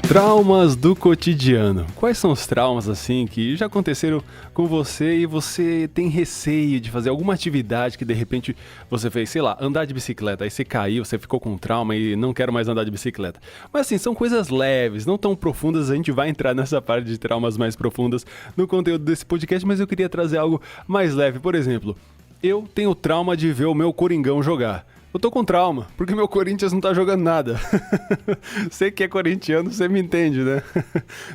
Traumas do cotidiano. Quais são os traumas assim que já aconteceram com você e você tem receio de fazer alguma atividade que de repente você fez, sei lá, andar de bicicleta, aí você caiu, você ficou com trauma e não quero mais andar de bicicleta. Mas assim, são coisas leves, não tão profundas, a gente vai entrar nessa parte de traumas mais profundas no conteúdo desse podcast, mas eu queria trazer algo mais leve. Por exemplo, eu tenho trauma de ver o meu Coringão jogar. Eu tô com trauma, porque meu Corinthians não tá jogando nada. Você que é corintiano, você me entende, né?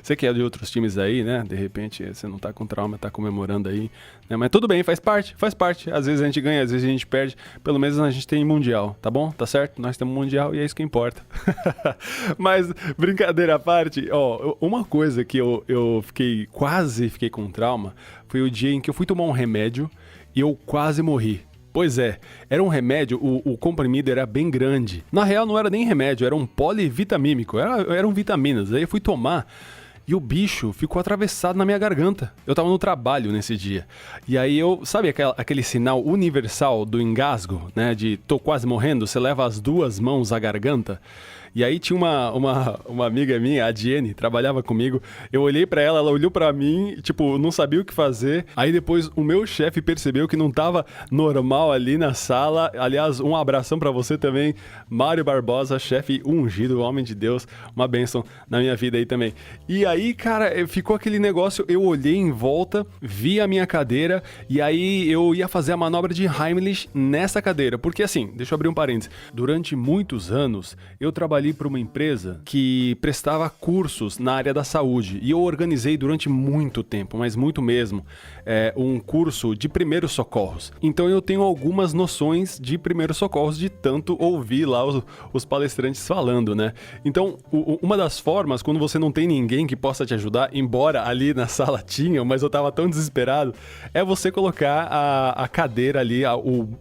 Você que é de outros times aí, né? De repente, você não tá com trauma, tá comemorando aí, né? Mas tudo bem, faz parte, faz parte. Às vezes a gente ganha, às vezes a gente perde. Pelo menos a gente tem mundial, tá bom? Tá certo? Nós temos mundial e é isso que importa. Mas, brincadeira à parte, ó, uma coisa que eu quase fiquei com trauma foi o dia em que eu fui tomar um remédio e eu quase morri. Pois é, era um remédio, o comprimido era bem grande. Na real não era nem remédio, era um polivitamínico, eram vitaminas. Aí eu fui tomar e o bicho ficou atravessado na minha garganta. Eu tava no trabalho nesse dia. E aí sabe aquele sinal universal do engasgo, né? De tô quase morrendo, você leva as duas mãos à garganta. E aí tinha uma amiga minha, a Diene, trabalhava comigo. Eu olhei pra ela, ela olhou pra mim, tipo, não sabia o que fazer. Aí depois o meu chefe percebeu que não tava normal ali na sala. Aliás, um abração pra você também, Mário Barbosa, chefe ungido, homem de Deus. Uma bênção na minha vida aí também. E aí, cara, ficou aquele negócio, eu olhei em volta, vi a minha cadeira e aí eu ia fazer a manobra de Heimlich nessa cadeira. Porque assim, deixa eu abrir um parênteses. Durante muitos anos, eu trabalhei para uma empresa que prestava cursos na área da saúde e eu organizei durante muito tempo, mas muito mesmo, um curso de primeiros socorros. Então eu tenho algumas noções de primeiros socorros de tanto ouvir lá os palestrantes falando, né? Então, uma das formas, quando você não tem ninguém que possa te ajudar, embora ali na sala tinha, mas eu tava tão desesperado, é você colocar a cadeira ali,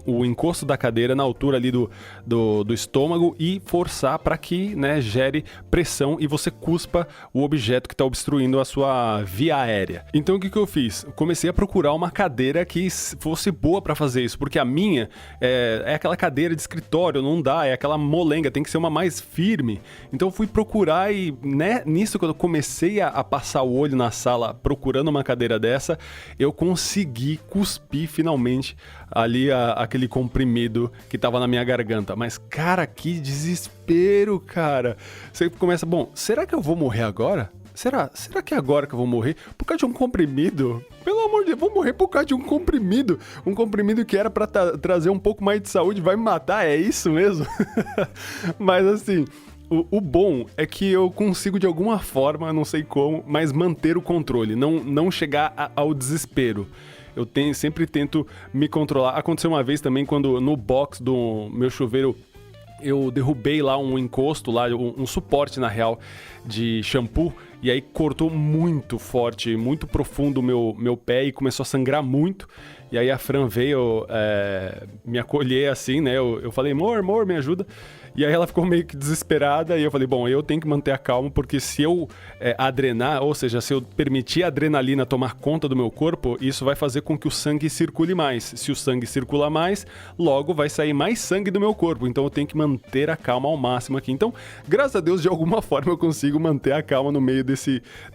o encosto da cadeira na altura ali do estômago e forçar para que, né, gere pressão e você cuspa o objeto que está obstruindo a sua via aérea. Então o que eu fiz? Comecei a procurar uma cadeira que fosse boa para fazer isso, porque a minha é aquela cadeira de escritório, não dá, é aquela molenga, tem que ser uma mais firme. Então eu fui procurar e, né, nisso quando eu comecei a passar o olho na sala procurando uma cadeira dessa, eu consegui cuspir finalmente ali aquele comprimido que tava na minha garganta. Mas, cara, que desespero, cara. Você começa, bom, será que eu vou morrer agora? Será que é agora que eu vou morrer? Por causa de um comprimido? Pelo amor de Deus, vou morrer por causa de um comprimido. Um comprimido que era pra trazer um pouco mais de saúde, vai me matar? É isso mesmo? Mas assim... O bom é que eu consigo de alguma forma, não sei como, mas manter o controle, não chegar ao desespero. Eu sempre tento me controlar. Aconteceu uma vez também quando no box do meu chuveiro eu derrubei lá um encosto, lá, um suporte na real de shampoo, e aí cortou muito forte, muito profundo o meu pé e começou a sangrar muito. E aí a Fran veio me acolher assim, né? Eu falei, amor, me ajuda. E aí ela ficou meio que desesperada e eu falei, bom, eu tenho que manter a calma porque se eu adrenar, ou seja, se eu permitir a adrenalina tomar conta do meu corpo, isso vai fazer com que o sangue circule mais. Se o sangue circula mais, logo vai sair mais sangue do meu corpo. Então eu tenho que manter a calma ao máximo aqui. Então, graças a Deus, de alguma forma eu consigo manter a calma no meio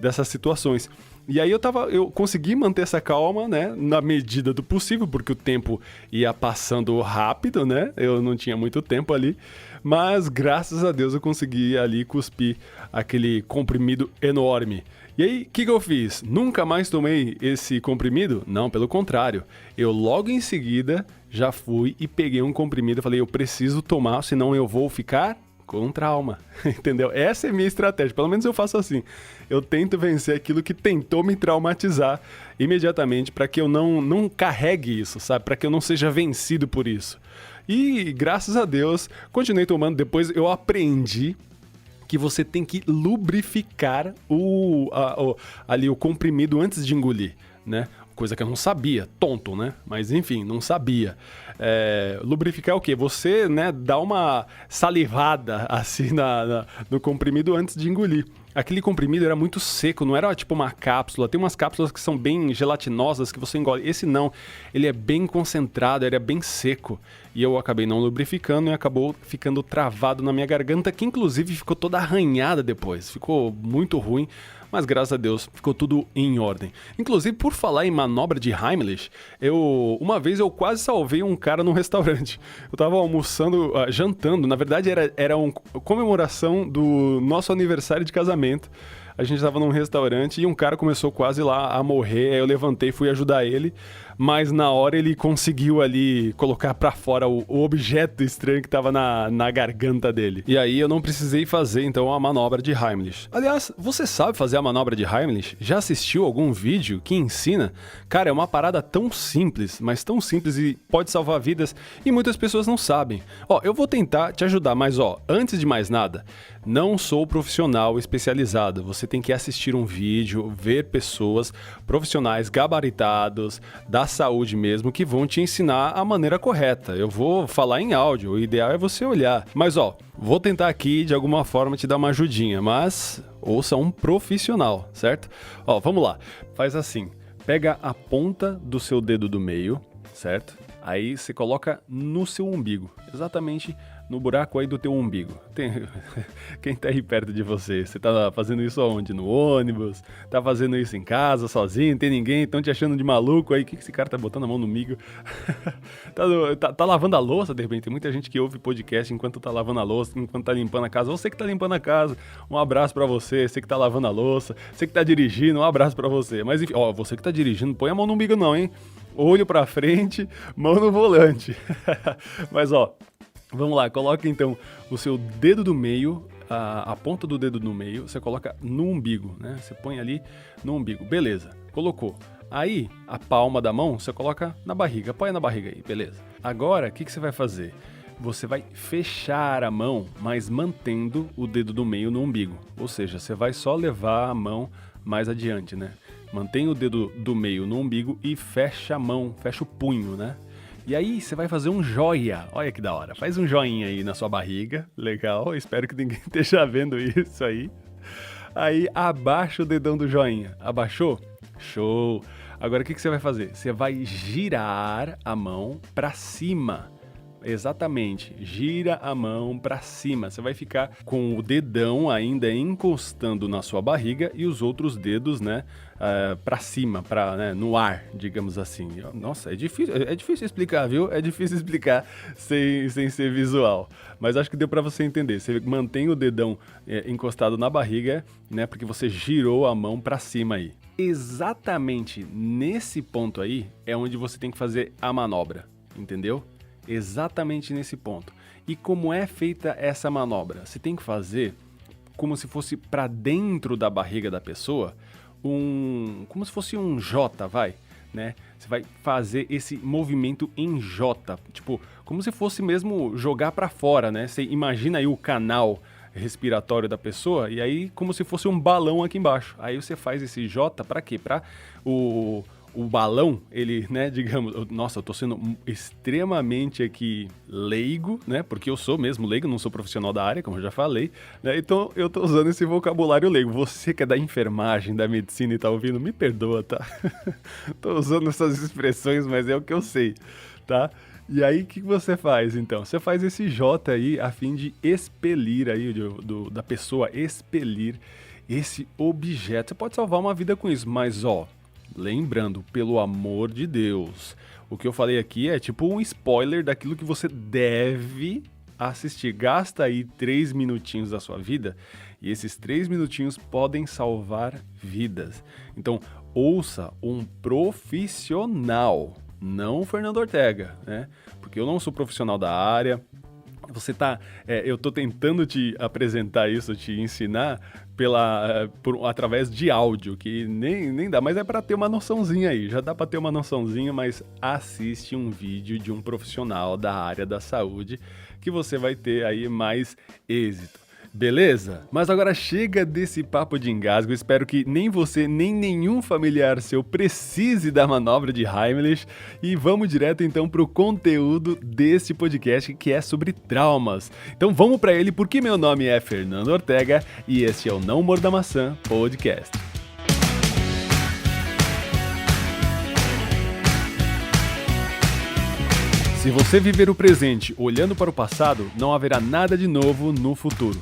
dessas situações. E aí eu consegui manter essa calma, né, na medida do possível, porque o tempo ia passando rápido, né, eu não tinha muito tempo ali, mas graças a Deus eu consegui ali cuspir aquele comprimido enorme. E aí, o que eu fiz? Nunca mais tomei esse comprimido? Não, pelo contrário, eu logo em seguida já fui e peguei um comprimido e falei, eu preciso tomar, senão eu vou ficar... com trauma, entendeu? Essa é minha estratégia, pelo menos eu faço assim. Eu tento vencer aquilo que tentou me traumatizar imediatamente para que eu não carregue isso, sabe? Para que eu não seja vencido por isso. E graças a Deus, continuei tomando. Depois eu aprendi que você tem que lubrificar ali o comprimido antes de engolir, né? Coisa que eu não sabia, tonto, né? Mas enfim, não sabia. lubrificar é o quê? Você, né, dá uma salivada assim no comprimido antes de engolir. Aquele comprimido era muito seco, não era tipo uma cápsula. Tem umas cápsulas que são bem gelatinosas que você engole. Esse não, ele é bem concentrado, ele é bem seco. E eu acabei não lubrificando e acabou ficando travado na minha garganta, que inclusive ficou toda arranhada depois. Ficou muito ruim, mas graças a Deus ficou tudo em ordem. Inclusive, por falar em manobra de Heimlich, uma vez eu quase salvei um cara num restaurante. Eu tava almoçando, jantando, na verdade era uma comemoração do nosso aniversário de casamento. A gente estava num restaurante e um cara começou quase lá a morrer, aí eu levantei e fui ajudar ele, mas na hora ele conseguiu ali colocar pra fora o objeto estranho que estava na garganta dele. E aí eu não precisei fazer então a manobra de Heimlich. Aliás, você sabe fazer a manobra de Heimlich? Já assistiu algum vídeo que ensina? Cara, é uma parada tão simples, mas tão simples e pode salvar vidas e muitas pessoas não sabem. Ó, eu vou tentar te ajudar, mas antes de mais nada, não sou profissional especializado. Você tem que assistir um vídeo, ver pessoas profissionais gabaritados, da saúde mesmo, que vão te ensinar a maneira correta. Eu vou falar em áudio, o ideal é você olhar. Mas vou tentar aqui de alguma forma te dar uma ajudinha, mas ouça um profissional, certo? Vamos lá. Faz assim, pega a ponta do seu dedo do meio, certo? Aí você coloca no seu umbigo, exatamente no buraco aí do teu umbigo. Quem tá aí perto de você? Você tá fazendo isso aonde? No ônibus? Tá fazendo isso em casa, sozinho? Tem ninguém? Tão te achando de maluco aí? O que esse cara tá botando a mão no umbigo? tá lavando a louça, de repente? Tem muita gente que ouve podcast enquanto tá lavando a louça, enquanto tá limpando a casa. Você que tá limpando a casa, um abraço pra você. Você que tá lavando a louça, você que tá dirigindo, um abraço pra você. Mas enfim, você que tá dirigindo, põe a mão no umbigo não, hein? Olho pra frente, mão no volante. Mas vamos lá, coloca então o seu dedo do meio, a ponta do dedo no meio, você coloca no umbigo, né? Você põe ali no umbigo, beleza, colocou. Aí, a palma da mão, você coloca na barriga, apoia na barriga aí, beleza. Agora, o que você vai fazer? Você vai fechar a mão, mas mantendo o dedo do meio no umbigo. Ou seja, você vai só levar a mão mais adiante, né? Mantém o dedo do meio no umbigo e fecha a mão, fecha o punho, né? E aí você vai fazer um joia. Olha que da hora. Faz um joinha aí na sua barriga. Legal. Espero que ninguém esteja vendo isso aí. Aí abaixa o dedão do joinha. Abaixou? Show. Agora o que você vai fazer? Você vai girar a mão para cima. Exatamente, gira a mão para cima. Você vai ficar com o dedão ainda encostando na sua barriga e os outros dedos, né, para cima, né, no ar, digamos assim. Nossa, é difícil explicar, viu? É difícil explicar sem ser visual. Mas acho que deu para você entender. Você mantém o dedão encostado na barriga, né, porque você girou a mão para cima aí. Exatamente nesse ponto aí é onde você tem que fazer a manobra, entendeu? Exatamente nesse ponto. E como é feita essa manobra? Você tem que fazer como se fosse para dentro da barriga da pessoa, como se fosse um J, né? Você vai fazer esse movimento em J, tipo, como se fosse mesmo jogar para fora, né? Você imagina aí o canal respiratório da pessoa e aí como se fosse um balão aqui embaixo. Aí você faz esse J para quê? Para o balão, ele, né, digamos... Nossa, eu tô sendo extremamente aqui leigo, né? Porque eu sou mesmo leigo, não sou profissional da área, como eu já falei, né? Então eu tô usando esse vocabulário leigo. Você que é da enfermagem, da medicina e tá ouvindo, me perdoa, tá? Tô usando essas expressões, mas é o que eu sei, tá? E aí, o que você faz, então? Você faz esse J aí a fim de expelir aí, da pessoa expelir esse objeto. Você pode salvar uma vida com isso, mas lembrando, pelo amor de Deus, o que eu falei aqui é tipo um spoiler daquilo que você deve assistir. Gasta aí 3 minutinhos da sua vida e esses 3 minutinhos podem salvar vidas. Então, ouça um profissional, não o Fernando Ortega, né? Porque eu não sou profissional da área. Eu tô tentando te apresentar isso, te ensinar através de áudio, que nem dá, mas é para ter uma noçãozinha aí, já dá para ter uma noçãozinha, mas assiste um vídeo de um profissional da área da saúde que você vai ter aí mais êxito. Beleza? Mas agora chega desse papo de engasgo, espero que nem você, nem nenhum familiar seu precise da manobra de Heimlich e vamos direto então pro conteúdo desse podcast que é sobre traumas. Então vamos pra ele porque meu nome é Fernando Ortega e este é o Não Morda Maçã Podcast. Se você viver o presente olhando para o passado, não haverá nada de novo no futuro.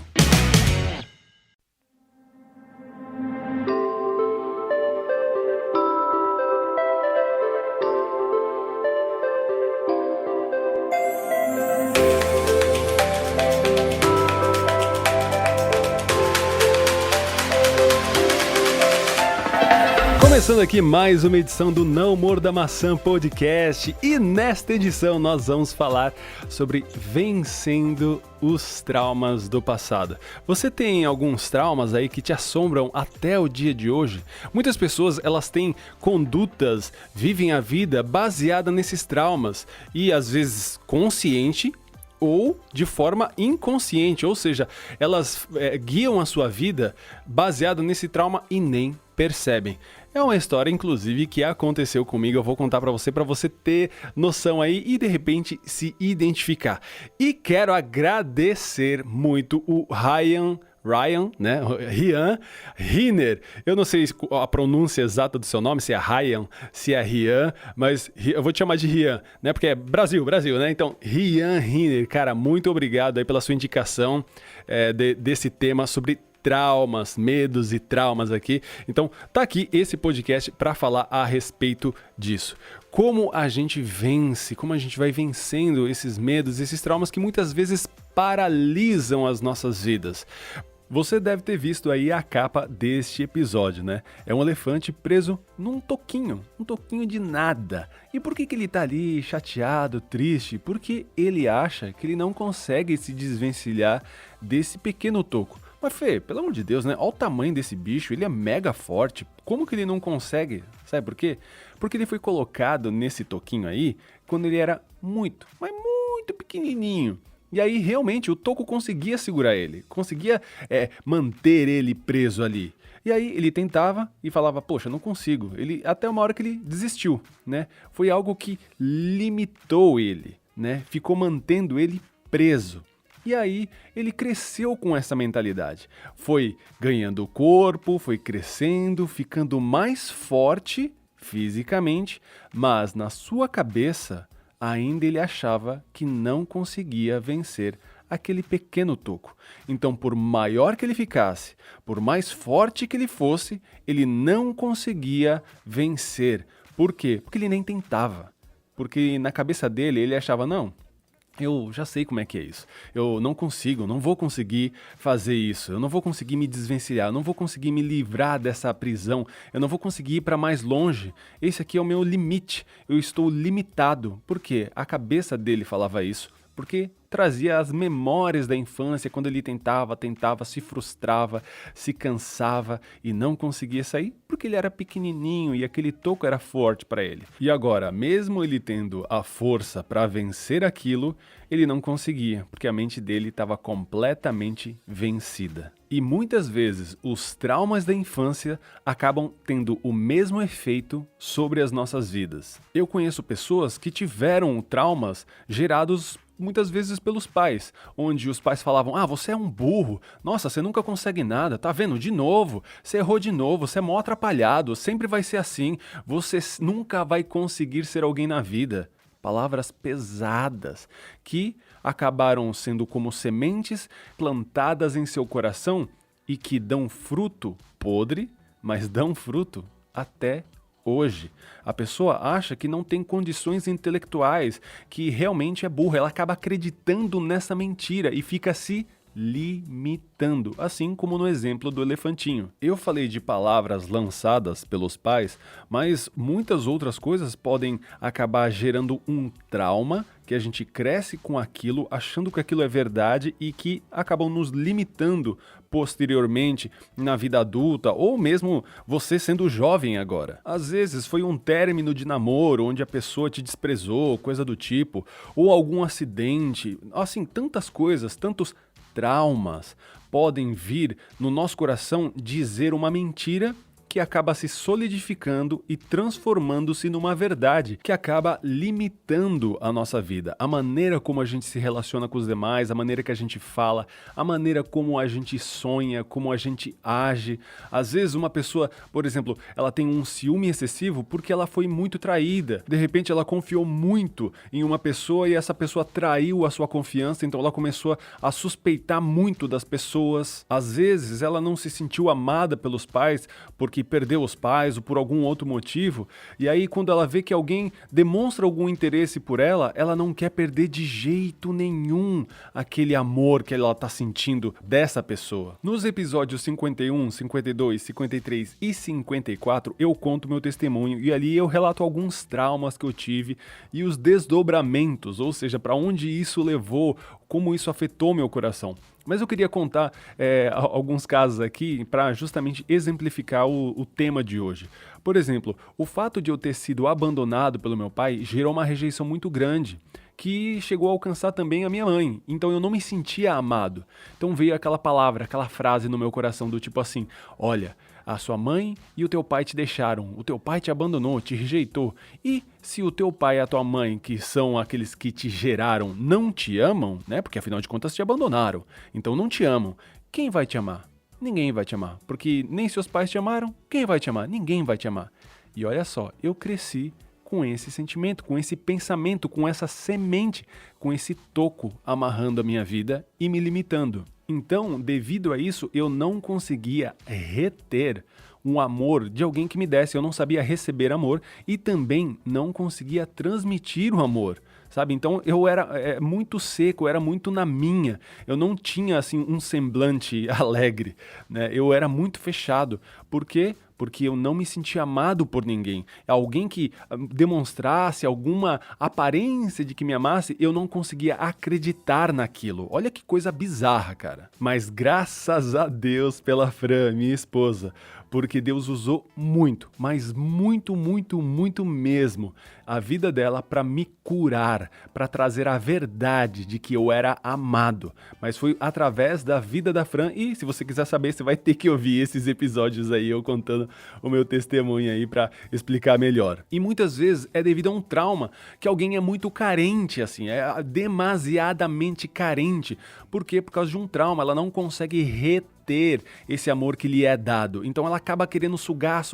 Começando aqui mais uma edição do Não Morda Maçã Podcast e nesta edição nós vamos falar sobre vencendo os traumas do passado. Você tem alguns traumas aí que te assombram até o dia de hoje? Muitas pessoas elas têm condutas, vivem a vida baseada nesses traumas e às vezes consciente ou de forma inconsciente, ou seja, elas guiam a sua vida baseado nesse trauma e nem percebem. É uma história, inclusive, que aconteceu comigo, eu vou contar pra você ter noção aí e, de repente, se identificar. E quero agradecer muito o Ryan, né? Rian Hiner. Eu não sei a pronúncia exata do seu nome, se é Ryan, se é Rian, mas eu vou te chamar de Rian, né? Porque é Brasil, né? Então, Rian Hiner, cara, muito obrigado aí pela sua indicação desse tema sobre traumas, medos e traumas aqui. Então, tá aqui esse podcast para falar a respeito disso. Como a gente vence, como a gente vai vencendo esses medos, esses traumas que muitas vezes paralisam as nossas vidas. Você deve ter visto aí a capa deste episódio, né? É um elefante preso num toquinho de nada. E por que ele tá ali chateado, triste? Porque ele acha que ele não consegue se desvencilhar desse pequeno toco. Mas Fê, pelo amor de Deus, né? Olha o tamanho desse bicho, ele é mega forte. Como que ele não consegue? Sabe por quê? Porque ele foi colocado nesse toquinho aí quando ele era muito, mas muito pequenininho. E aí realmente o toco conseguia segurar ele, conseguia manter ele preso ali. E aí ele tentava e falava, poxa, não consigo. Até uma hora que ele desistiu, né? Foi algo que limitou ele, né? Ficou mantendo ele preso. E aí ele cresceu com essa mentalidade, foi ganhando corpo, foi crescendo, ficando mais forte fisicamente, mas na sua cabeça ainda ele achava que não conseguia vencer aquele pequeno toco. Então, por maior que ele ficasse, por mais forte que ele fosse, ele não conseguia vencer. Por quê? Porque ele nem tentava. Porque na cabeça dele ele achava, não, eu já sei como é que é isso. Eu não consigo, não vou conseguir fazer isso. Eu não vou conseguir me desvencilhar, eu não vou conseguir me livrar dessa prisão. Eu não vou conseguir ir para mais longe. Esse aqui é o meu limite. Eu estou limitado. Por quê? A cabeça dele falava isso. Porque trazia as memórias da infância, quando ele tentava, se frustrava, se cansava e não conseguia sair, porque ele era pequenininho e aquele toco era forte para ele. E agora, mesmo ele tendo a força para vencer aquilo, ele não conseguia, porque a mente dele estava completamente vencida. E muitas vezes os traumas da infância acabam tendo o mesmo efeito sobre as nossas vidas. Eu conheço pessoas que tiveram traumas gerados muitas vezes pelos pais, onde os pais falavam, você é um burro, nossa, você nunca consegue nada, tá vendo? De novo, você errou de novo, você é mó atrapalhado, sempre vai ser assim, você nunca vai conseguir ser alguém na vida. Palavras pesadas que acabaram sendo como sementes plantadas em seu coração e que dão fruto podre, mas dão fruto até hoje. A pessoa acha que não tem condições intelectuais, que realmente é burra, ela acaba acreditando nessa mentira e fica se limitando, assim como no exemplo do elefantinho. Eu falei de palavras lançadas pelos pais, mas muitas outras coisas podem acabar gerando um trauma que a gente cresce com aquilo, achando que aquilo é verdade e que acabam nos limitando posteriormente na vida adulta ou mesmo você sendo jovem agora. Às vezes foi um término de namoro onde a pessoa te desprezou, coisa do tipo, ou algum acidente, assim, tantas coisas, tantos traumas podem vir no nosso coração dizer uma mentira que acaba se solidificando e transformando-se numa verdade, que acaba limitando a nossa vida, a maneira como a gente se relaciona com os demais, a maneira que a gente fala, a maneira como a gente sonha, como a gente age. Às vezes uma pessoa, por exemplo, ela tem um ciúme excessivo porque ela foi muito traída. De repente ela confiou muito em uma pessoa e essa pessoa traiu a sua confiança, então ela começou a suspeitar muito das pessoas. Às vezes ela não se sentiu amada pelos pais porque perdeu os pais ou por algum outro motivo, e aí quando ela vê que alguém demonstra algum interesse por ela, ela não quer perder de jeito nenhum aquele amor que ela está sentindo dessa pessoa. Nos episódios 51, 52, 53 e 54, eu conto meu testemunho e ali eu relato alguns traumas que eu tive e os desdobramentos, ou seja, para onde isso levou, como isso afetou meu coração. Mas eu queria contar alguns casos aqui para justamente exemplificar o tema de hoje. Por exemplo, o fato de eu ter sido abandonado pelo meu pai gerou uma rejeição muito grande, que chegou a alcançar também a minha mãe. Então eu não me sentia amado. Então veio aquela palavra, aquela frase no meu coração do tipo assim: olha, a sua mãe e o teu pai te deixaram, o teu pai te abandonou, te rejeitou. E se o teu pai e a tua mãe, que são aqueles que te geraram, não te amam, né? Porque afinal de contas te abandonaram, então não te amam, quem vai te amar? Ninguém vai te amar, porque nem seus pais te amaram, quem vai te amar? Ninguém vai te amar. E olha só, eu cresci com esse sentimento, com esse pensamento, com essa semente, com esse toco amarrando a minha vida e me limitando. Então, devido a isso, eu não conseguia reter um amor de alguém que me desse. Eu não sabia receber amor e também não conseguia transmitir o amor, sabe? Então, eu era muito seco, eu era muito na minha. Eu não tinha, assim, um semblante alegre, né? Eu era muito fechado. Por quê? Porque eu não me sentia amado por ninguém. Alguém que demonstrasse alguma aparência de que me amasse, eu não conseguia acreditar naquilo. Olha que coisa bizarra, cara. Mas graças a Deus pela Fran, minha esposa, porque Deus usou muito, mas muito, muito, muito mesmo a vida dela para me curar, para trazer a verdade de que eu era amado. Mas foi através da vida da Fran e se você quiser saber, você vai ter que ouvir esses episódios aí, eu contando o meu testemunho aí para explicar melhor. E muitas vezes é devido a um trauma que alguém é muito carente, assim, é demasiadamente carente. Por quê? Por causa de um trauma, ela não consegue reter esse amor que lhe é dado. Então ela acaba querendo sugar,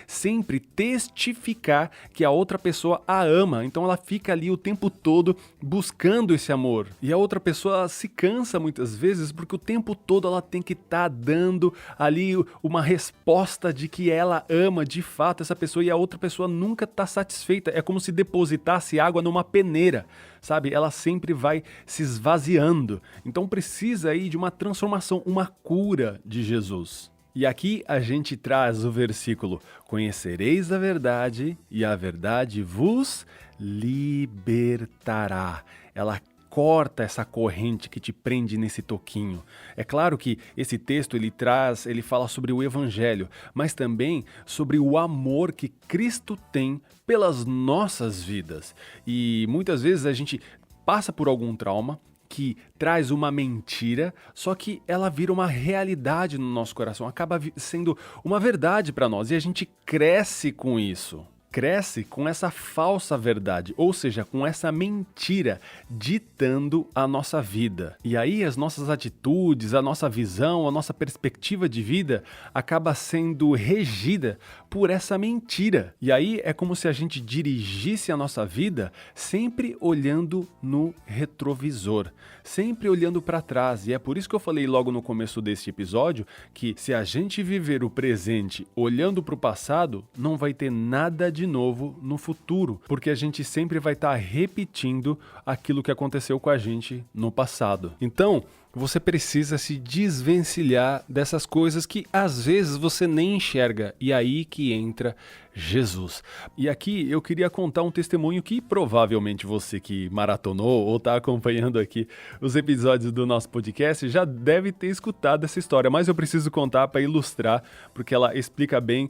sempre testificar que a outra pessoa a ama. Então ela fica ali o tempo todo buscando esse amor. E a outra pessoa se cansa muitas vezes porque o tempo todo ela tem que estar dando ali uma resposta de que ela ama de fato essa pessoa e a outra pessoa nunca está satisfeita. É como se depositasse água numa peneira, sabe? Ela sempre vai se esvaziando. Então precisa aí de uma transformação, uma cura de Jesus. E aqui a gente traz o versículo: conhecereis a verdade e a verdade vos libertará. Ela corta essa corrente que te prende nesse toquinho. É claro que esse texto ele fala sobre o evangelho, mas também sobre o amor que Cristo tem pelas nossas vidas. E muitas vezes a gente passa por algum trauma que traz uma mentira, só que ela vira uma realidade no nosso coração, acaba sendo uma verdade para nós e a gente cresce com isso. Cresce com essa falsa verdade, ou seja, com essa mentira ditando a nossa vida. E aí as nossas atitudes, a nossa visão, a nossa perspectiva de vida acaba sendo regida por essa mentira. E aí é como se a gente dirigisse a nossa vida sempre olhando no retrovisor, sempre olhando para trás. E é por isso que eu falei logo no começo deste episódio que se a gente viver o presente olhando para o passado, não vai ter nada de novo no futuro, porque a gente sempre vai estar repetindo aquilo que aconteceu com a gente no passado. Então, você precisa se desvencilhar dessas coisas que às vezes você nem enxerga, e aí que entra Jesus. E aqui eu queria contar um testemunho que provavelmente você que maratonou ou está acompanhando aqui os episódios do nosso podcast já deve ter escutado essa história, mas eu preciso contar para ilustrar, porque ela explica bem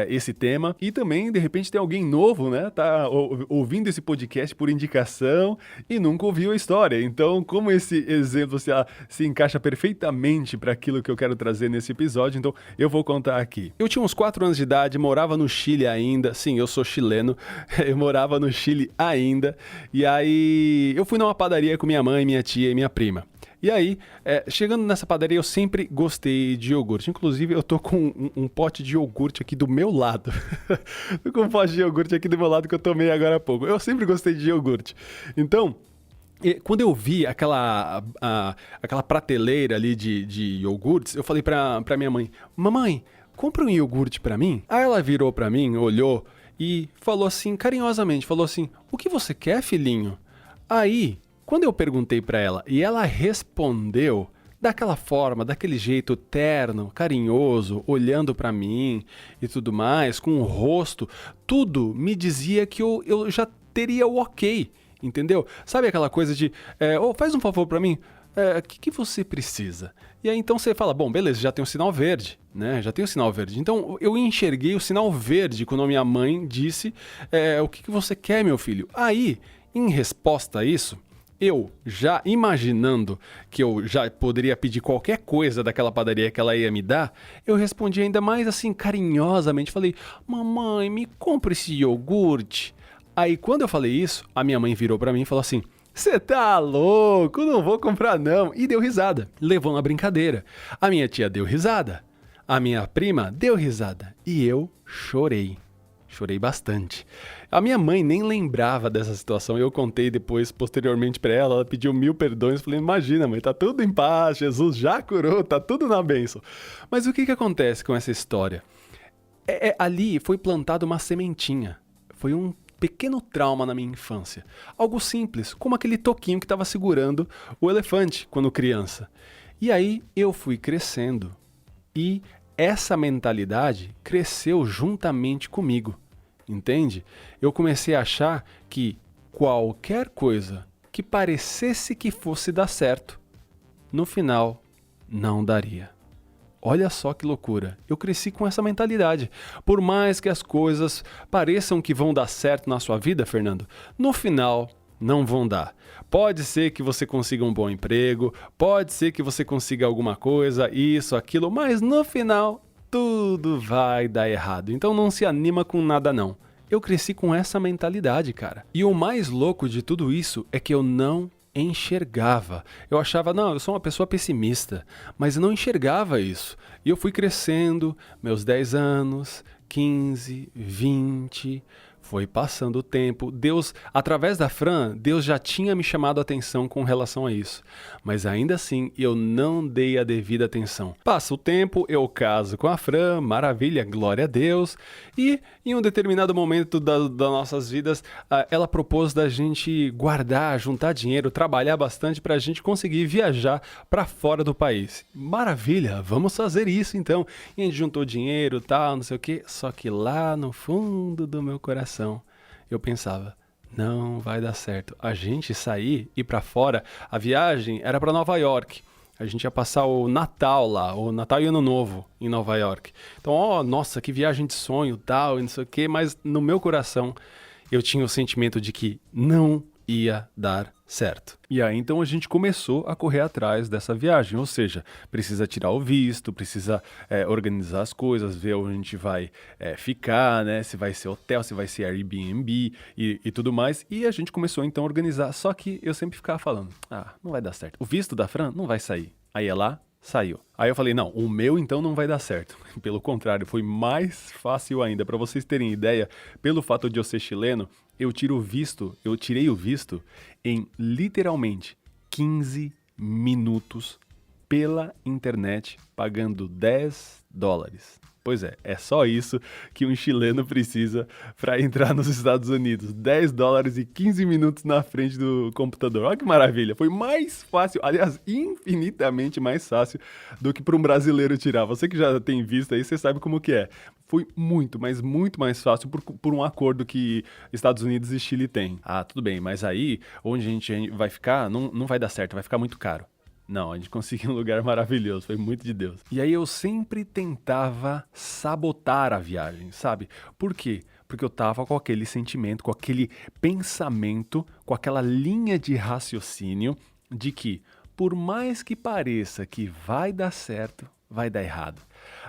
esse tema e também de repente tem tem alguém novo, né? Tá ouvindo esse podcast por indicação e nunca ouviu a história. Então, como esse exemplo se encaixa perfeitamente para aquilo que eu quero trazer nesse episódio, então eu vou contar aqui. Eu tinha uns 4 anos de idade, morava no Chile ainda. Sim, eu sou chileno. Eu morava no Chile ainda. E aí eu fui numa padaria com minha mãe, minha tia e minha prima. E aí, chegando nessa padaria, eu sempre gostei de iogurte. Inclusive, eu tô com um pote de iogurte aqui do meu lado. Tô com um pote de iogurte aqui do meu lado que eu tomei agora há pouco. Eu sempre gostei de iogurte. Então, quando eu vi aquela prateleira ali de iogurtes, eu falei pra minha mãe: Mamãe, compra um iogurte pra mim? Aí ela virou pra mim, olhou e falou assim, carinhosamente, falou assim: O que você quer, filhinho? Aí, quando eu perguntei pra ela e ela respondeu daquela forma, daquele jeito terno, carinhoso, olhando pra mim e tudo mais, com o rosto, tudo me dizia que eu já teria o ok, entendeu? Sabe aquela coisa de, faz um favor pra mim? O que você precisa? E aí então você fala, bom, beleza, já tem o sinal verde, né? Já tem o sinal verde. Então eu enxerguei o sinal verde quando a minha mãe disse, o que você quer, meu filho? Aí, em resposta a isso, eu, já imaginando que eu já poderia pedir qualquer coisa daquela padaria que ela ia me dar, eu respondi ainda mais assim carinhosamente, falei: Mamãe, me compra esse iogurte. Aí quando eu falei isso, a minha mãe virou pra mim e falou assim: Você tá louco? Não vou comprar não. E deu risada, levou na brincadeira. A minha tia deu risada, a minha prima deu risada e eu chorei. Chorei bastante. A minha mãe nem lembrava dessa situação. Eu contei depois, posteriormente pra ela. Ela pediu 1000 perdões. Falei, imagina, mãe, tá tudo em paz. Jesus já curou, tá tudo na bênção. Mas o que acontece com essa história? Ali foi plantada uma sementinha. Foi um pequeno trauma na minha infância. Algo simples, como aquele toquinho que estava segurando o elefante quando criança. E aí eu fui crescendo. E essa mentalidade cresceu juntamente comigo, entende? Eu comecei a achar que qualquer coisa que parecesse que fosse dar certo, no final não daria. Olha só que loucura, eu cresci com essa mentalidade. Por mais que as coisas pareçam que vão dar certo na sua vida, Fernando, no final não vão dar. Pode ser que você consiga um bom emprego, pode ser que você consiga alguma coisa, isso, aquilo, mas no final tudo vai dar errado. Então não se anima com nada não. Eu cresci com essa mentalidade, cara. E o mais louco de tudo isso é que eu não enxergava. Eu achava, não, eu sou uma pessoa pessimista, mas eu não enxergava isso. E eu fui crescendo, meus 10 anos, 15, 20... Foi passando o tempo. Deus, através da Fran, Deus já tinha me chamado a atenção com relação a isso. Mas ainda assim, eu não dei a devida atenção. Passa o tempo, eu caso com a Fran, maravilha, glória a Deus. E em um determinado momento das nossas vidas, ela propôs da gente guardar, juntar dinheiro, trabalhar bastante para a gente conseguir viajar para fora do país. Maravilha, vamos fazer isso então. E a gente juntou dinheiro, tal, não sei o quê. Só que lá no fundo do meu coração, eu pensava, não vai dar certo. A gente sair, ir pra fora, a viagem era pra Nova York. A gente ia passar o Natal lá, o Natal e Ano Novo em Nova York. Então, nossa, que viagem de sonho, tal, e não sei o quê. Mas no meu coração, eu tinha o sentimento de que não ia dar certo. E aí então a gente começou a correr atrás dessa viagem, ou seja, precisa tirar o visto, precisa organizar as coisas, ver onde a gente vai ficar, né? Se vai ser hotel, se vai ser Airbnb e tudo mais. E a gente começou então a organizar, só que eu sempre ficava falando, não vai dar certo. O visto da Fran não vai sair. Aí ia lá, saiu. Aí eu falei, não, o meu então não vai dar certo. Pelo contrário, foi mais fácil ainda. Para vocês terem ideia, pelo fato de eu ser chileno, eu tirei o visto em literalmente 15 minutos pela internet, pagando $10. Pois é só isso que um chileno precisa para entrar nos Estados Unidos. $10 e 15 minutos na frente do computador. Olha que maravilha, foi mais fácil, aliás, infinitamente mais fácil do que para um brasileiro tirar. Você que já tem visto aí, você sabe como que é. Foi muito, mas muito mais fácil por um acordo que Estados Unidos e Chile têm. Tudo bem, mas aí, onde a gente vai ficar, não vai dar certo, vai ficar muito caro. Não, a gente conseguiu um lugar maravilhoso, foi muito de Deus. E aí eu sempre tentava sabotar a viagem, sabe? Por quê? Porque eu tava com aquele sentimento, com aquele pensamento, com aquela linha de raciocínio de que, por mais que pareça que vai dar certo, vai dar errado.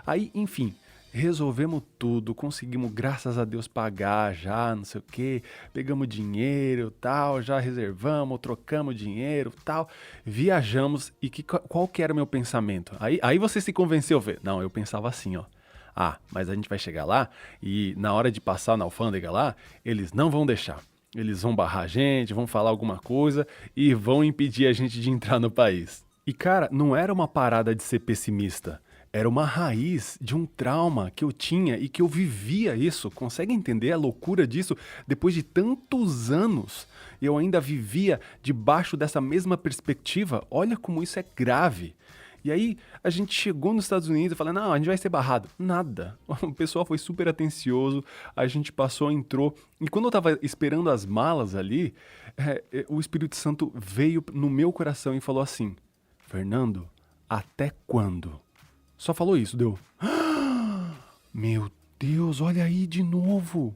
Aí, enfim, resolvemos tudo, conseguimos, graças a Deus, pagar já, não sei o quê, pegamos dinheiro, tal, já reservamos, trocamos dinheiro, tal, viajamos e qual que era o meu pensamento? Aí você se convenceu, Fê? Não, eu pensava assim, ó. Ah, mas a gente vai chegar lá e na hora de passar na alfândega lá, eles não vão deixar. Eles vão barrar a gente, vão falar alguma coisa e vão impedir a gente de entrar no país. E cara, não era uma parada de ser pessimista. Era uma raiz de um trauma que eu tinha e que eu vivia isso. Consegue entender a loucura disso? Depois de tantos anos, eu ainda vivia debaixo dessa mesma perspectiva. Olha como isso é grave. E aí, a gente chegou nos Estados Unidos e falou, não, a gente vai ser barrado. Nada. O pessoal foi super atencioso, a gente passou, entrou. E quando eu tava esperando as malas ali, o Espírito Santo veio no meu coração e falou assim, Fernando, até quando? Só falou isso, deu. Meu Deus, olha aí de novo.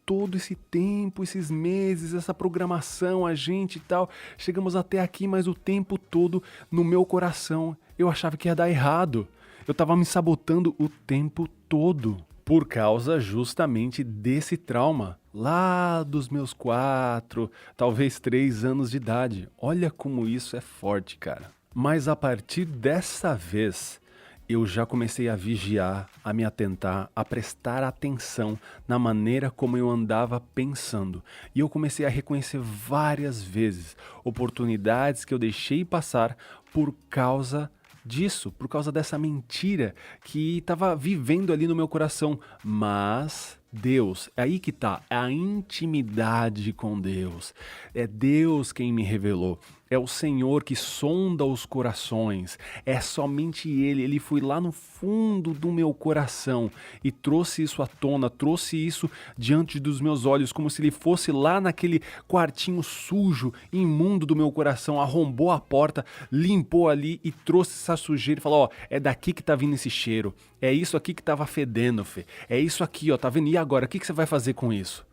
Todo esse tempo, esses meses, essa programação, a gente e tal. Chegamos até aqui, mas o tempo todo no meu coração eu achava que ia dar errado. Eu tava me sabotando o tempo todo. Por causa justamente desse trauma. Lá dos meus 4, talvez 3 anos de idade. Olha como isso é forte, cara. Mas a partir dessa vez, eu já comecei a vigiar, a me atentar, a prestar atenção na maneira como eu andava pensando. E eu comecei a reconhecer várias vezes oportunidades que eu deixei passar por causa disso, por causa dessa mentira que estava vivendo ali no meu coração. Mas Deus, é aí que tá, é a intimidade com Deus. É Deus quem me revelou. É o Senhor que sonda os corações. É somente Ele foi lá no fundo do meu coração e trouxe isso à tona, trouxe isso diante dos meus olhos, como se Ele fosse lá naquele quartinho sujo, imundo do meu coração, arrombou a porta, limpou ali e trouxe essa sujeira e falou, ó, é daqui que tá vindo esse cheiro, é isso aqui que tava fedendo, Fê, é isso aqui, ó, tá vendo? E agora, o que você vai fazer com isso?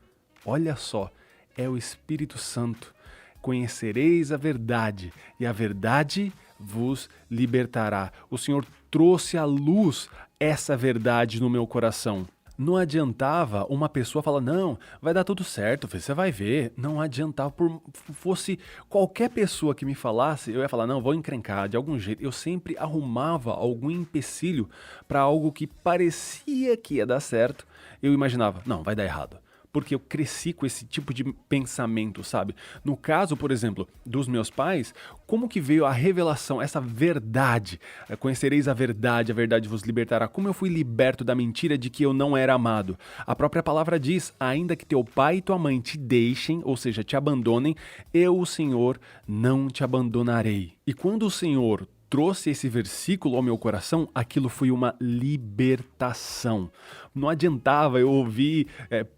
Olha só, é o Espírito Santo. Conhecereis a verdade, e a verdade vos libertará. O Senhor trouxe à luz essa verdade no meu coração. Não adiantava uma pessoa falar, não, vai dar tudo certo, você vai ver. Não adiantava, por fosse qualquer pessoa que me falasse, eu ia falar, não, vou encrencar de algum jeito. Eu sempre arrumava algum empecilho para algo que parecia que ia dar certo. Eu imaginava, não, vai dar errado. Porque eu cresci com esse tipo de pensamento, sabe? No caso, por exemplo, dos meus pais, como que veio a revelação, essa verdade? Conhecereis a verdade vos libertará. Como eu fui liberto da mentira de que eu não era amado? A própria palavra diz, ainda que teu pai e tua mãe te deixem, ou seja, te abandonem, eu, o Senhor, não te abandonarei. E quando o Senhor trouxe esse versículo ao meu coração, aquilo foi uma libertação. Não adiantava eu ouvir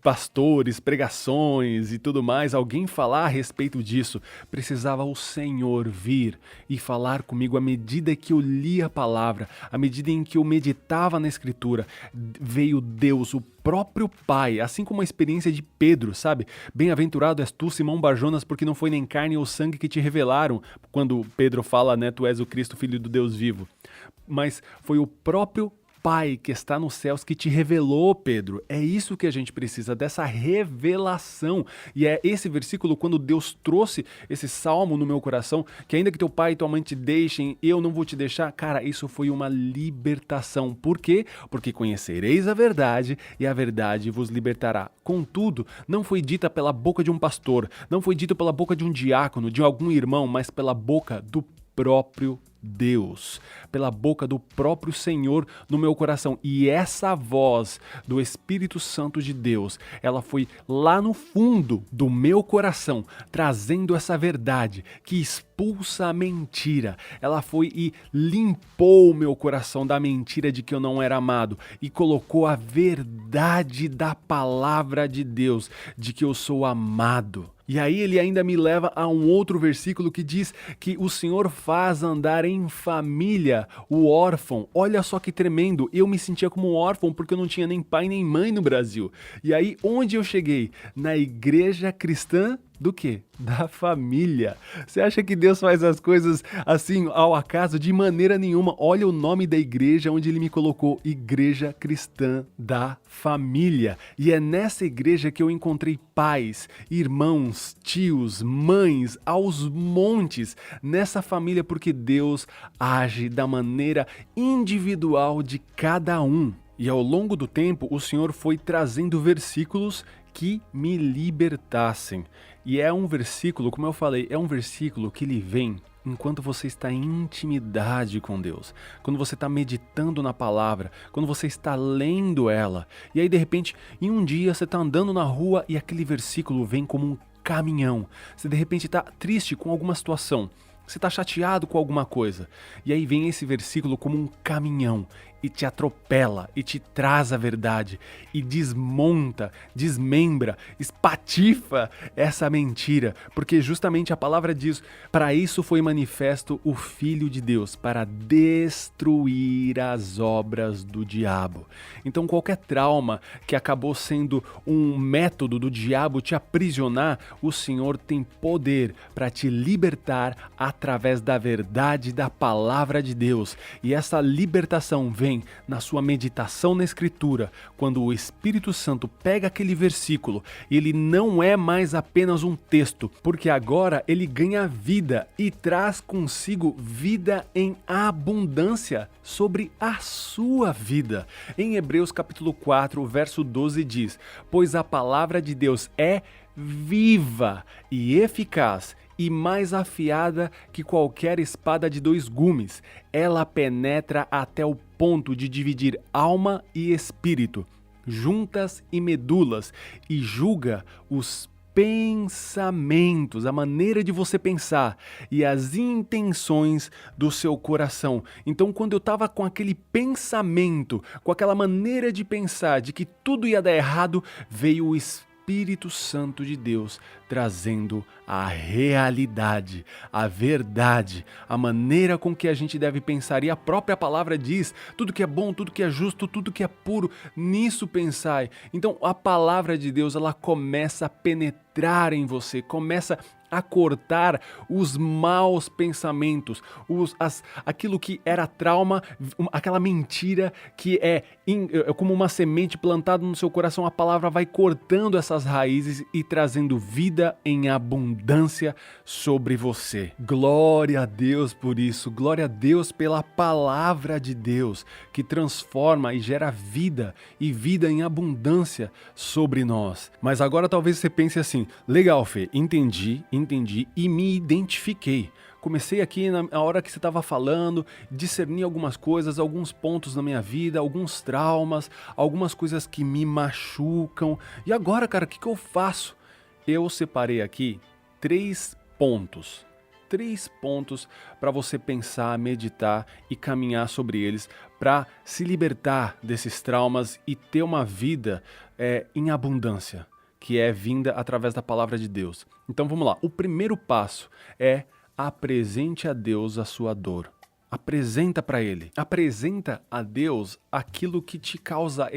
pastores, pregações e tudo mais, alguém falar a respeito disso. Precisava o Senhor vir e falar comigo à medida que eu lia a palavra, à medida em que eu meditava na Escritura. Veio Deus, o próprio Pai, assim como a experiência de Pedro, sabe? Bem-aventurado és tu, Simão Barjonas, porque não foi nem carne ou sangue que te revelaram, quando Pedro fala, né, tu és o Cristo, Filho do Deus vivo. Mas foi o próprio Pai que está nos céus que te revelou, Pedro. É isso que a gente precisa, dessa revelação. E é esse versículo, quando Deus trouxe esse salmo no meu coração, que ainda que teu pai e tua mãe te deixem, eu não vou te deixar. Cara, isso foi uma libertação. Por quê? Porque conhecereis a verdade e a verdade vos libertará. Contudo, não foi dita pela boca de um pastor, não foi dito pela boca de um diácono, de algum irmão, mas pela boca do próprio Deus, pela boca do próprio Senhor no meu coração. E essa voz do Espírito Santo de Deus, ela foi lá no fundo do meu coração, trazendo essa verdade que expulsa a mentira. Ela foi e limpou o meu coração da mentira de que eu não era amado e colocou a verdade da palavra de Deus, de que eu sou amado. E aí ele ainda me leva a um outro versículo que diz que o Senhor faz andar em família o órfão. Olha só que tremendo, eu me sentia como um órfão porque eu não tinha nem pai nem mãe no Brasil. E aí onde eu cheguei? Na igreja cristã do quê? Da família. Você acha que Deus faz as coisas assim ao acaso? De maneira nenhuma. Olha o nome da igreja onde ele me colocou, Igreja Cristã da Família. E é nessa igreja que eu encontrei pais, irmãos, tios, mães, aos montes, nessa família, porque Deus age da maneira individual de cada um. E ao longo do tempo, o Senhor foi trazendo versículos que me libertassem. E é um versículo, como eu falei, é um versículo que ele vem enquanto você está em intimidade com Deus, quando você está meditando na palavra, quando você está lendo ela. E aí, de repente, em um dia você está andando na rua e aquele versículo vem como um caminhão. Você, de repente, está triste com alguma situação. Você está chateado com alguma coisa. E aí vem esse versículo como um caminhão e te atropela e te traz a verdade e desmonta, desmembra, espatifa essa mentira. Porque justamente a palavra diz, para isso foi manifesto o Filho de Deus, para destruir as obras do diabo. Então qualquer trauma que acabou sendo um método do diabo te aprisionar, o Senhor tem poder para te libertar através da verdade da palavra de Deus. E essa libertação vem na sua meditação na Escritura, quando o Espírito Santo pega aquele versículo e ele não é mais apenas um texto, porque agora ele ganha vida e traz consigo vida em abundância sobre a sua vida. Em Hebreus capítulo 4, verso 12 diz: pois a palavra de Deus é viva e eficaz e mais afiada que qualquer espada de 2 gumes. Ela penetra até o ponto de dividir alma e espírito, juntas e medulas, e julga os pensamentos, a maneira de você pensar e as intenções do seu coração. Então, quando eu estava com aquele pensamento, com aquela maneira de pensar de que tudo ia dar errado, veio o Espírito Santo de Deus trazendo a realidade, a verdade, a maneira com que a gente deve pensar. E a própria palavra diz, tudo que é bom, tudo que é justo, tudo que é puro, nisso pensai. Então a palavra de Deus, ela começa a penetrar em você, começa a cortar os maus pensamentos, aquilo que era trauma, aquela mentira que é como uma semente plantada no seu coração. A palavra vai cortando essas raízes e trazendo vida em abundância sobre você. Glória a Deus por isso, glória a Deus pela palavra de Deus que transforma e gera vida e vida em abundância sobre nós. Mas agora talvez você pense assim, legal, Fê, entendi e me identifiquei. Comecei aqui na hora que você estava falando, discernir algumas coisas, alguns pontos na minha vida, alguns traumas, algumas coisas que me machucam. E agora, cara, o que eu faço? Eu separei aqui 3 pontos. 3 pontos para você pensar, meditar e caminhar sobre eles para se libertar desses traumas e ter uma vida em abundância, que é vinda através da palavra de Deus. Então vamos lá, o primeiro passo é apresente a Deus a sua dor. Apresenta para Ele. Apresenta a Deus aquilo que te causa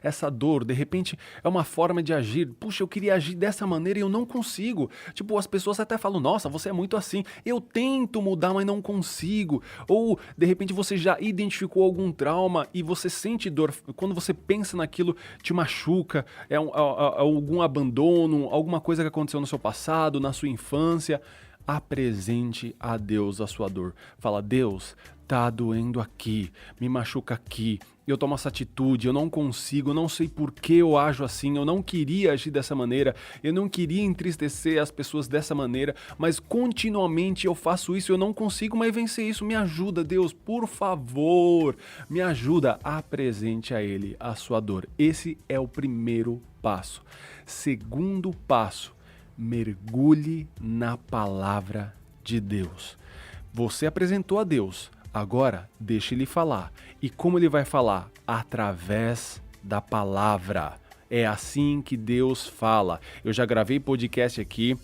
essa dor. De repente é uma forma de agir. Puxa, eu queria agir dessa maneira e eu não consigo. Tipo, as pessoas até falam, nossa, você é muito assim. Eu tento mudar, mas não consigo. Ou, de repente, você já identificou algum trauma e você sente dor. Quando você pensa naquilo, te machuca. É algum abandono, alguma coisa que aconteceu no seu passado, na sua infância. Apresente a Deus a sua dor. Fala, Deus, tá doendo aqui, me machuca aqui, eu tomo essa atitude, eu não consigo, eu não sei por que eu ajo assim, eu não queria agir dessa maneira, eu não queria entristecer as pessoas dessa maneira, mas continuamente eu faço isso, eu não consigo mais vencer isso, me ajuda, Deus, por favor, me ajuda. Apresente a Ele a sua dor. Esse é o primeiro passo. Segundo passo, mergulhe na palavra de Deus. Você apresentou a Deus, agora deixe Ele falar. E como Ele vai falar? Através da palavra. É assim que Deus fala. Eu já gravei podcast aqui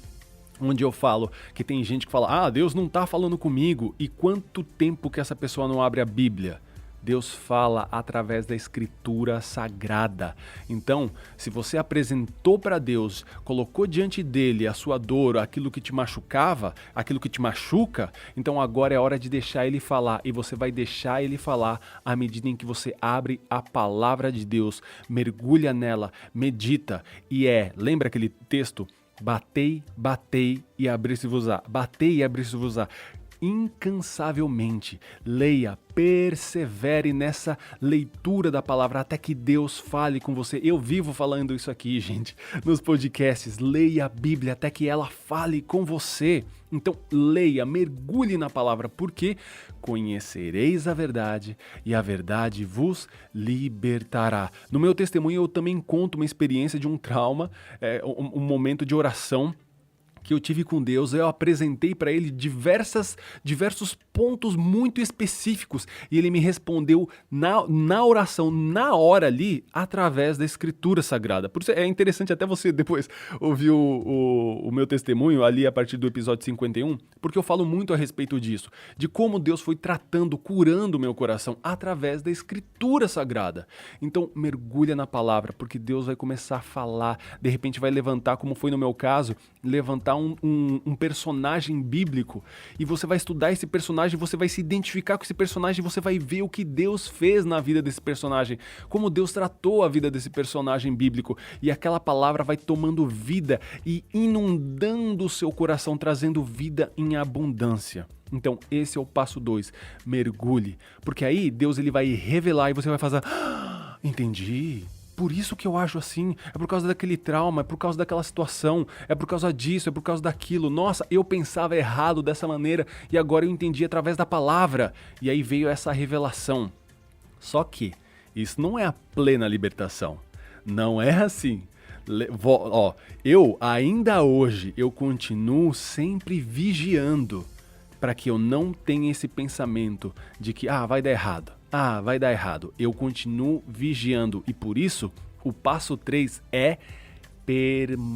onde eu falo que tem gente que fala, Deus não está falando comigo. E quanto tempo que essa pessoa não abre a Bíblia? Deus fala através da Escritura Sagrada. Então, se você apresentou para Deus, colocou diante dele a sua dor, aquilo que te machucava, aquilo que te machuca, então agora é hora de deixar ele falar. E você vai deixar ele falar à medida em que você abre a palavra de Deus, mergulha nela, medita. Lembra aquele texto? Batei, batei e abri-se-vos-á. Batei e abri-se-vos-á. Incansavelmente, leia, persevere nessa leitura da palavra até que Deus fale com você. Eu vivo falando isso aqui, gente, nos podcasts. Leia a Bíblia até que ela fale com você. Então, leia, mergulhe na palavra, porque conhecereis a verdade e a verdade vos libertará. No meu testemunho, eu também conto uma experiência de um trauma, um momento de oração que eu tive com Deus. Eu apresentei para ele diversos pontos muito específicos e ele me respondeu na oração, na hora ali, através da Escritura Sagrada. Por isso é interessante até você depois ouvir o meu testemunho ali a partir do episódio 51, porque eu falo muito a respeito disso, de como Deus foi tratando, curando o meu coração através da Escritura Sagrada. Então mergulha na palavra, porque Deus vai começar a falar, de repente vai levantar, como foi no meu caso, levantar um personagem bíblico e você vai estudar esse personagem, você vai se identificar com esse personagem, você vai ver o que Deus fez na vida desse personagem, como Deus tratou a vida desse personagem bíblico, e aquela palavra vai tomando vida e inundando o seu coração, trazendo vida em abundância. Então esse é o passo 2, mergulhe, porque aí Deus ele vai revelar e você vai fazer, entendi. Por isso que eu acho assim, é por causa daquele trauma, é por causa daquela situação, é por causa disso, é por causa daquilo. Nossa, eu pensava errado dessa maneira e agora eu entendi através da palavra. E aí veio essa revelação. Só que isso não é a plena libertação. Não é assim. Eu ainda hoje, eu continuo sempre vigiando para que eu não tenha esse pensamento de que, vai dar errado. Vai dar errado. Eu continuo vigiando e por isso o passo 3 é permaneça.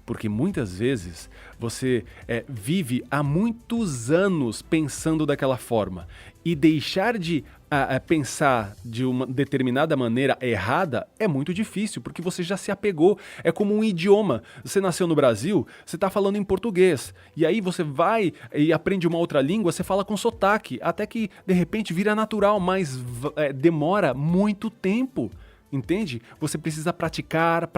Porque muitas vezes você vive há muitos anos pensando daquela forma e deixar de pensar de uma determinada maneira errada é muito difícil, porque você já se apegou. É como um idioma. Você nasceu no Brasil, você está falando em português, e aí você vai e aprende uma outra língua, você fala com sotaque, até que de repente vira natural, mas demora muito tempo. Entende? Você precisa praticar.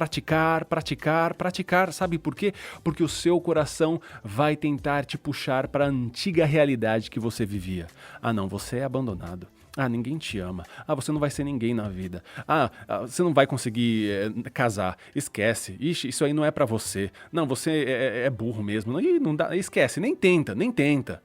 Sabe por quê? Porque o seu coração vai tentar te puxar para a antiga realidade que você vivia. Não, você é abandonado. Ninguém te ama. Você não vai ser ninguém na vida. Você não vai conseguir casar. Esquece. Ixi, isso aí não é pra você. Não, você é burro mesmo. Não dá. Esquece. Nem tenta.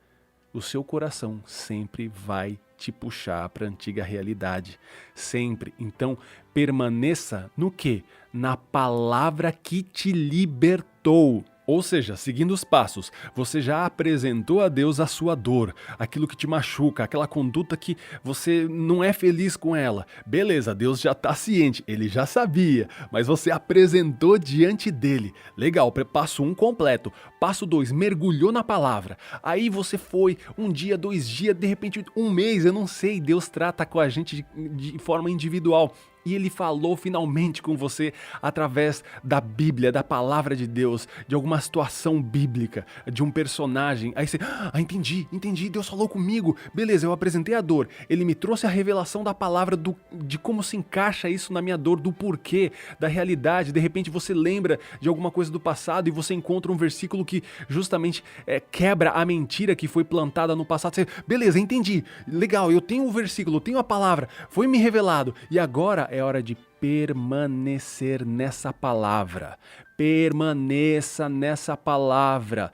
O seu coração sempre vai te puxar para a antiga realidade. Sempre. Então, permaneça no quê? Na palavra que te libertou. Ou seja, seguindo os passos, você já apresentou a Deus a sua dor, aquilo que te machuca, aquela conduta que você não é feliz com ela. Beleza, Deus já está ciente, ele já sabia, mas você apresentou diante dele. Legal, passo 1 completo. Passo 2, mergulhou na palavra. Aí você foi 1 dia, 2 dias, de repente 1 mês, eu não sei, Deus trata com a gente de forma individual. E ele falou finalmente com você através da Bíblia, da palavra de Deus, de alguma situação bíblica, de um personagem. Aí você, entendi, Deus falou comigo. Beleza, eu apresentei a dor. Ele me trouxe a revelação da palavra, de como se encaixa isso na minha dor, do porquê, da realidade. De repente você lembra de alguma coisa do passado e você encontra um versículo que justamente quebra a mentira que foi plantada no passado. Você, beleza, entendi. Legal, eu tenho o versículo, eu tenho a palavra, foi me revelado. E agora é hora de permanecer nessa palavra. Permaneça nessa palavra.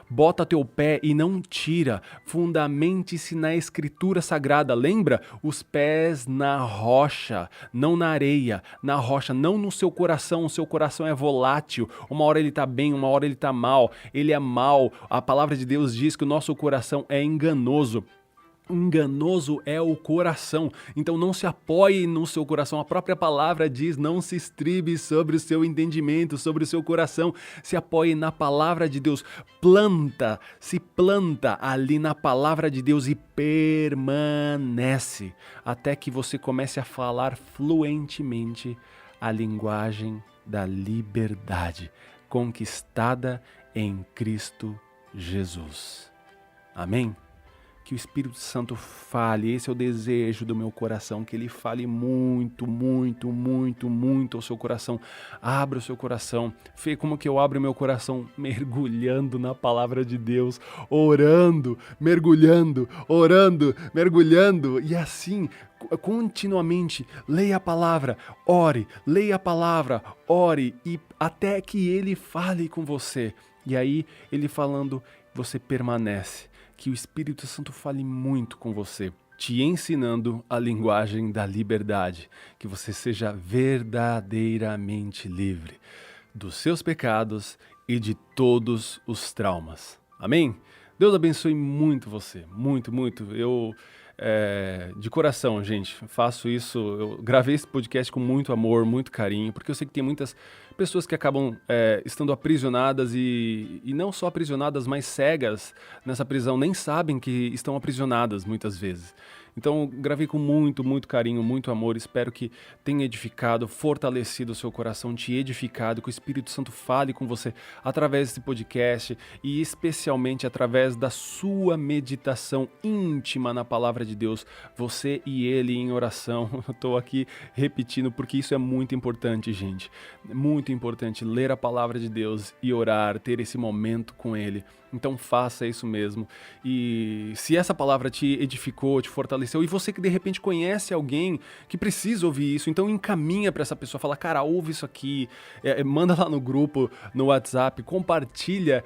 Bota teu pé e não tira. Fundamente-se na Escritura Sagrada. Lembra? Os pés na rocha, não na areia. Na rocha, não no seu coração. O seu coração é volátil. Uma hora ele tá bem, uma hora ele tá mal. Ele é mal. A palavra de Deus diz que o nosso coração é enganoso. enganoso é o coração. Então não se apoie no seu coração. A própria palavra diz: não se estribe sobre o seu entendimento, sobre o seu coração. Se apoie na palavra de Deus. Se planta ali na palavra de Deus e permanece até que você comece a falar fluentemente a linguagem da liberdade conquistada em Cristo Jesus. Amém? Que o Espírito Santo fale, esse é o desejo do meu coração, que ele fale muito, muito, muito, muito ao seu coração. Abra o seu coração. Fê, como que eu abro o meu coração? Mergulhando na palavra de Deus, orando, mergulhando, orando, mergulhando, e assim, continuamente, leia a palavra, ore, leia a palavra, ore, e até que ele fale com você. E aí, ele falando, você permanece. Que o Espírito Santo fale muito com você, te ensinando a linguagem da liberdade, que você seja verdadeiramente livre dos seus pecados e de todos os traumas. Amém? Deus abençoe muito você, muito, muito. Eu, de coração, gente, faço isso, eu gravei esse podcast com muito amor, muito carinho, porque eu sei que tem muitas pessoas que acabam estando aprisionadas e não só aprisionadas, mas cegas nessa prisão, nem sabem que estão aprisionadas muitas vezes. Então, gravei com muito, muito carinho, muito amor. Espero que tenha edificado, fortalecido o seu coração, te edificado, que o Espírito Santo fale com você através desse podcast e especialmente através da sua meditação íntima na palavra de Deus. Você e ele em oração. Eu estou aqui repetindo porque isso é muito importante, gente. Muito importante ler a palavra de Deus e orar, ter esse momento com ele. Então faça isso mesmo. E se essa palavra te edificou, te fortaleceu, e você que de repente conhece alguém que precisa ouvir isso, então encaminha para essa pessoa, fala: cara, ouve isso aqui, manda lá no grupo, no WhatsApp, compartilha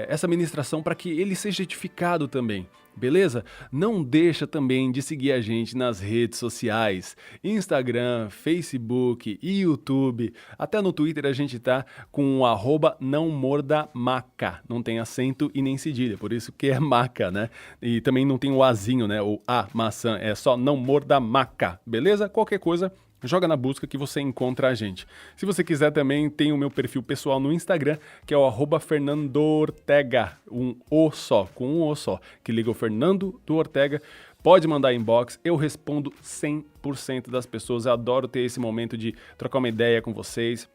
essa ministração para que ele seja edificado também. Beleza? Não deixa também de seguir a gente nas redes sociais, Instagram, Facebook e YouTube. Até no Twitter a gente tá com o @nãomordamaca. Não tem acento e nem cedilha, por isso que é maca, né? E também não tem o azinho, né? O a maçã, é só não morda maca. Beleza? Qualquer coisa, joga na busca que você encontra a gente. Se você quiser também, tem o meu perfil pessoal no Instagram, que é o @FernandoOrtega, com um O só, que liga o Fernando do Ortega. Pode mandar inbox, eu respondo 100% das pessoas. Eu adoro ter esse momento de trocar uma ideia com vocês.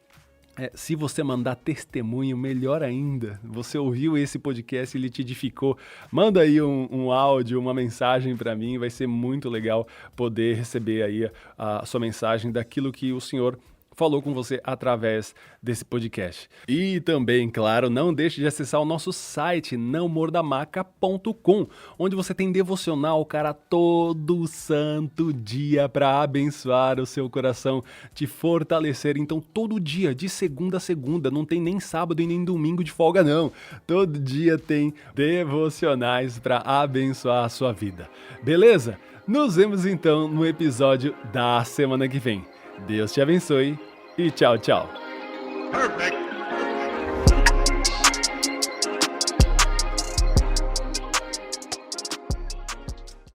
Se você mandar testemunho, melhor ainda. Você ouviu esse podcast e ele te edificou. Manda aí um áudio, uma mensagem para mim. Vai ser muito legal poder receber aí a sua mensagem daquilo que o Senhor falou com você através desse podcast. E também, claro, não deixe de acessar o nosso site nãomordamaca.com, onde você tem devocional, cara, todo santo dia para abençoar o seu coração, te fortalecer. Então, todo dia, de segunda a segunda, não tem nem sábado e nem domingo de folga, não. Todo dia tem devocionais para abençoar a sua vida. Beleza? Nos vemos então no episódio da semana que vem. Deus te abençoe e tchau, tchau. Perfect.